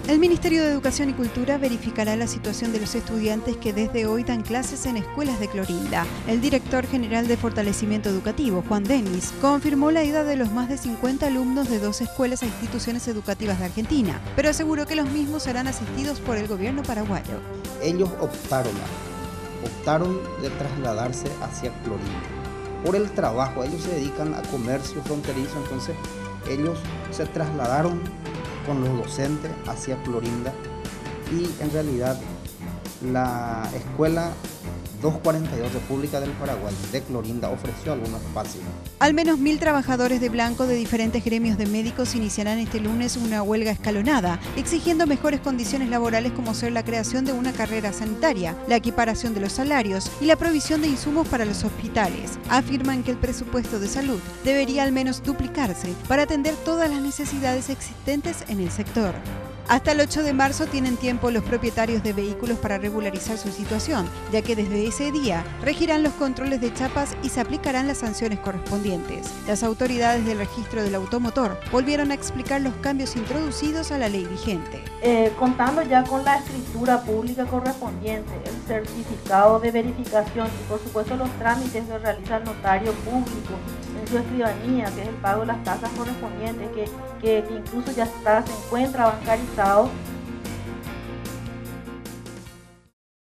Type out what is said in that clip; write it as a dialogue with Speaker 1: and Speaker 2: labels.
Speaker 1: El Ministerio de Educación y Cultura verificará la situación de los estudiantes que desde hoy dan clases en escuelas de Clorinda. El director general de Fortalecimiento Educativo, Juan Denis, confirmó la ida de los más de 50 alumnos de 2 escuelas a instituciones educativas de Argentina, pero aseguró que los mismos serán asistidos por el gobierno paraguayo.
Speaker 2: Ellos optaron de trasladarse hacia Clorinda por el trabajo. Ellos se dedican a comercio fronterizo, entonces ellos se trasladaron con los docentes hacia Clorinda y en realidad la escuela 242 República del Paraguay de Clorinda ofreció algunos espacios.
Speaker 1: Al menos 1000 trabajadores de blanco de diferentes gremios de médicos iniciarán este lunes una huelga escalonada, exigiendo mejores condiciones laborales como ser la creación de una carrera sanitaria, la equiparación de los salarios y la provisión de insumos para los hospitales. Afirman que el presupuesto de salud debería al menos duplicarse para atender todas las necesidades existentes en el sector. Hasta el 8 de marzo tienen tiempo los propietarios de vehículos para regularizar su situación, ya que desde ese día regirán los controles de chapas y se aplicarán las sanciones correspondientes. Las autoridades del registro del automotor volvieron a explicar los cambios introducidos a la ley vigente.
Speaker 3: Contando ya con la escritura pública correspondiente, el certificado de verificación y por supuesto los trámites que realiza el notario público en su escribanía, que es el pago de las tasas correspondientes, que incluso ya se encuentra bancarizado,